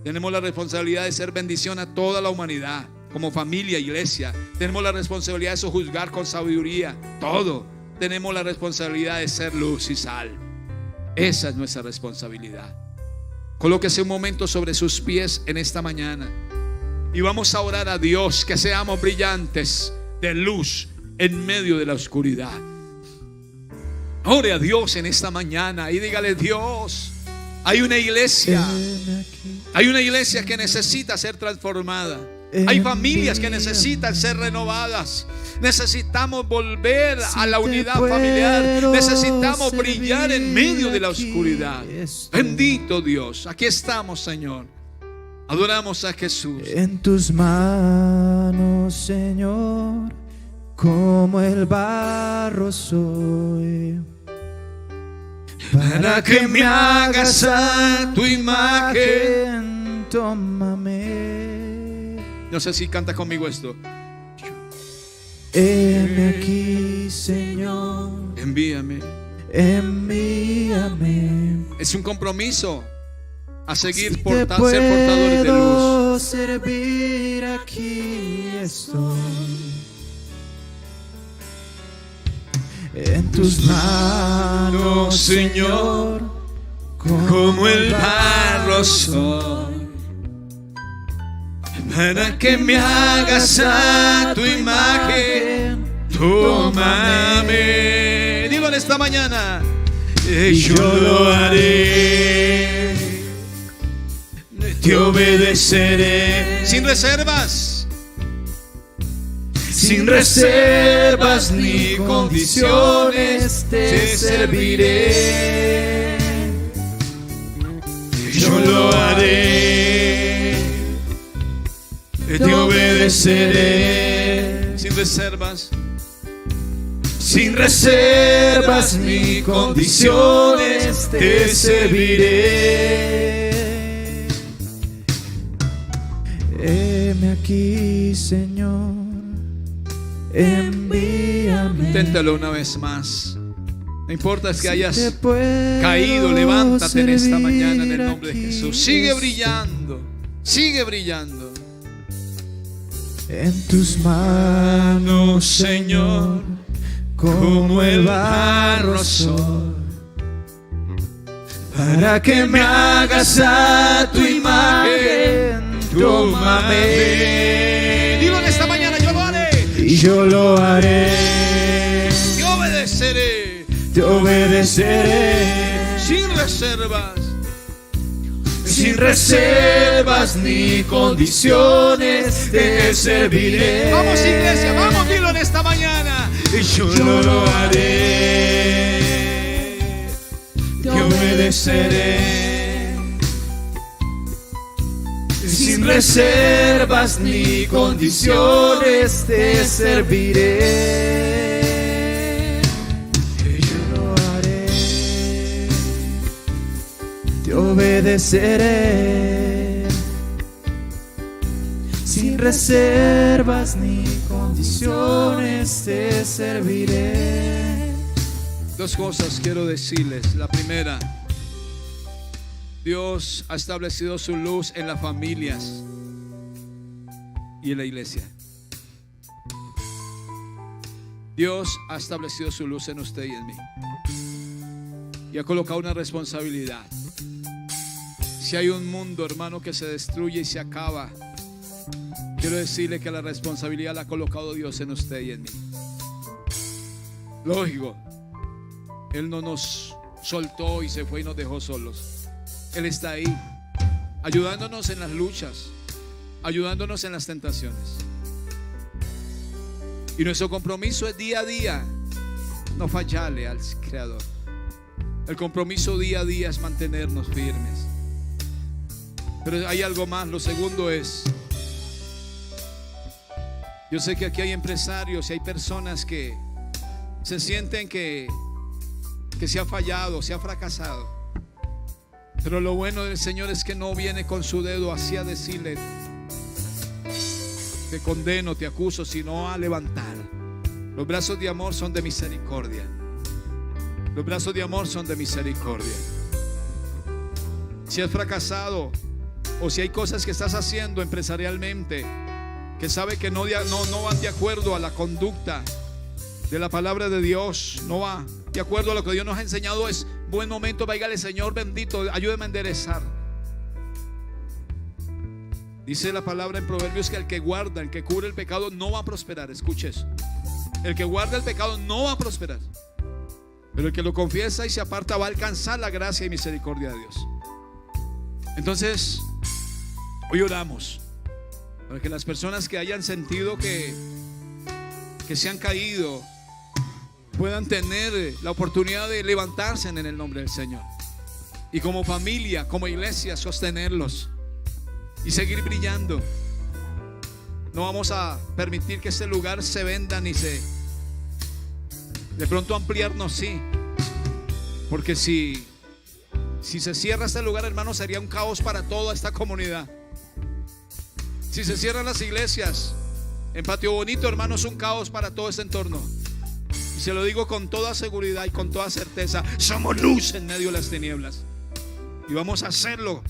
Tenemos la responsabilidad de ser bendición a toda la humanidad, como familia, iglesia. Tenemos la responsabilidad de sojuzgar con sabiduría todo. Tenemos la responsabilidad de ser luz y sal. Esa es nuestra responsabilidad. Colóquese un momento sobre sus pies en esta mañana y vamos a orar a Dios que seamos brillantes de luz en medio de la oscuridad. Ore a Dios en esta mañana y dígale: Dios, hay una iglesia que necesita ser transformada. Hay familias que necesitan ser renovadas. Necesitamos volver a la unidad familiar. Necesitamos brillar en medio de la oscuridad. Bendito Dios, aquí estamos, Señor. Adoramos a Jesús. En tus manos, Señor, como el barro soy, para que me hagas a tu imagen. Tómame. No sé si canta conmigo esto. Heme aquí, Señor. Envíame. Envíame. Es un compromiso a seguir Si ser portadores de luz. Servir, aquí estoy. En tus manos, Señor, Como el barro soy, para que me hagas a tu imagen. Tómame. Dilo en esta mañana. Yo lo haré, te obedeceré sin reservas, sin reservas ni condiciones te serviré. Yo lo haré, te obedeceré sin reservas, sin reservas ni condiciones te serviré. Heme aquí, Señor, envíame. Inténtalo una vez más. No importa es que hayas caído, levántate en esta mañana en el nombre de Jesús. Sigue brillando, sigue brillando. En tus manos, Señor, como el barro soy, para que me hagas a tu imagen. Tómame. Dilo en esta mañana, yo lo haré. Y yo lo haré. Te obedeceré. Te obedeceré. Sin reservas. Sin reservas ni condiciones te serviré. Vamos, iglesia, vamos, dilo en esta mañana. Y yo lo haré. Te obedeceré. Sin reservas ni condiciones te serviré. Yo lo haré. Te obedeceré. Sin reservas ni condiciones te serviré. Dos cosas quiero decirles. La primera, Dios ha establecido su luz en las familias y en la iglesia. Dios ha establecido su luz en usted y en mí. Y ha colocado una responsabilidad. Si hay un mundo, hermano, que se destruye y se acaba, quiero decirle que la responsabilidad la ha colocado Dios en usted y en mí. Lógico, Él no nos soltó y se fue y nos dejó solos. Él está ahí, ayudándonos en las luchas, ayudándonos en las tentaciones. Y nuestro compromiso es día a día no fallarle al Creador. El compromiso día a día es mantenernos firmes. Pero hay algo más. Lo segundo es, yo sé que aquí hay empresarios y hay personas que se sienten que se ha fallado, se ha fracasado. Pero lo bueno del Señor es que no viene con su dedo así a decirle: te condeno, te acuso, sino a levantar. Los brazos de amor son de misericordia. Los brazos de amor son de misericordia. Si has fracasado, o si hay cosas que estás haciendo empresarialmente que sabe que no van de acuerdo a la conducta de la palabra de Dios, no va de acuerdo a lo que Dios nos ha enseñado, es buen momento. Váigale: Señor bendito, ayúdame a enderezar. Dice la palabra en Proverbios que el que guarda, el que cubre el pecado no va a prosperar. Escuche eso. El que guarda el pecado no va a prosperar, pero el que lo confiesa y se aparta va a alcanzar la gracia y misericordia de Dios. Entonces, hoy oramos para que las personas que hayan sentido que se han caído puedan tener la oportunidad de levantarse en el nombre del Señor. Y como familia, como iglesia, sostenerlos y seguir brillando. No vamos a permitir que este lugar se venda ni se... De pronto ampliarnos, sí. Porque si se cierra este lugar, hermano, sería un caos para toda esta comunidad. Si se cierran las iglesias en Patio Bonito, hermano, es un caos para todo este entorno. Y se lo digo con toda seguridad y con toda certeza: somos luz en medio de las tinieblas. Y vamos a hacerlo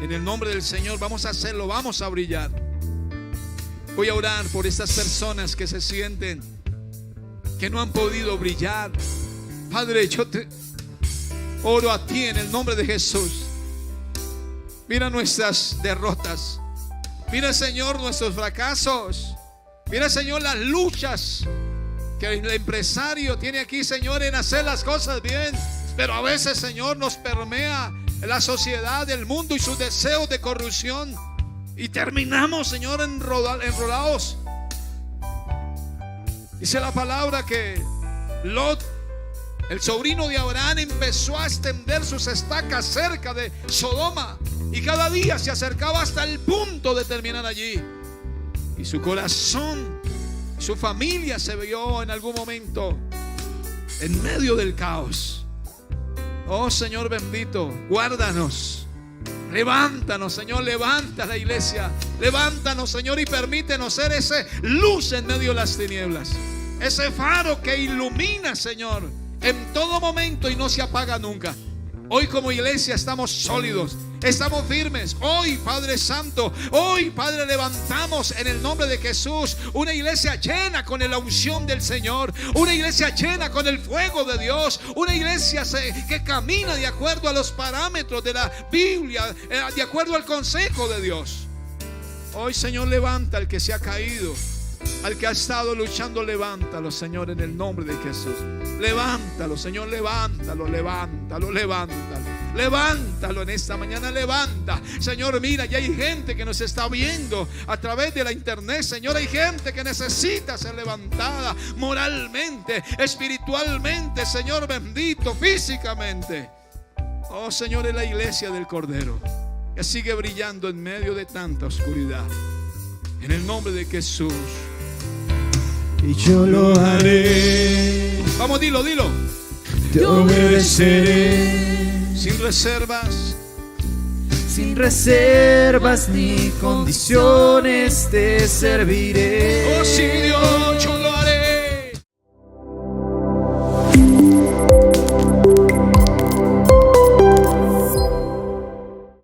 en el nombre del Señor. Vamos a hacerlo, vamos a brillar. Voy a orar por estas personas que se sienten que no han podido brillar. Padre, yo te oro a ti en el nombre de Jesús. Mira nuestras derrotas. Mira, Señor, nuestros fracasos. Mira, Señor, las luchas que el empresario tiene aquí, Señor, en hacer las cosas bien. Pero a veces, Señor, nos permea la sociedad, el mundo y sus deseos de corrupción. Y terminamos, Señor, enrolados. Dice la palabra que Lot, el sobrino de Abraham, empezó a extender sus estacas cerca de Sodoma. Y cada día se acercaba hasta el punto de terminar allí. Y su corazón, su familia se vio en algún momento en medio del caos. Oh Señor bendito, guárdanos. Levántanos, Señor, levanta la iglesia. Levántanos, Señor, y permítenos ser esa luz en medio de las tinieblas. Ese faro que ilumina, Señor, en todo momento y no se apaga nunca. Hoy como iglesia estamos sólidos, estamos firmes. Hoy, Padre Santo, hoy, Padre, levantamos en el nombre de Jesús una iglesia llena con la unción del Señor, una iglesia llena con el fuego de Dios, una iglesia que camina de acuerdo a los parámetros de la Biblia, de acuerdo al consejo de Dios. Hoy, Señor, levanta al que se ha caído, al que ha estado luchando, levántalo, Señor, en el nombre de Jesús. Levántalo, Señor, levántalo, levántalo, levántalo. Levántalo en esta mañana, levanta. Señor, mira, ya hay gente que nos está viendo a través de la internet. Señor, hay gente que necesita ser levantada moralmente, espiritualmente, Señor bendito, físicamente. Oh, Señor, es la iglesia del Cordero que sigue brillando en medio de tanta oscuridad. En el nombre de Jesús. Y yo lo haré. Vamos, dilo, dilo. Te obedeceré. Sin reservas. Sin reservas ni condiciones te serviré. Oh, sí, Dios.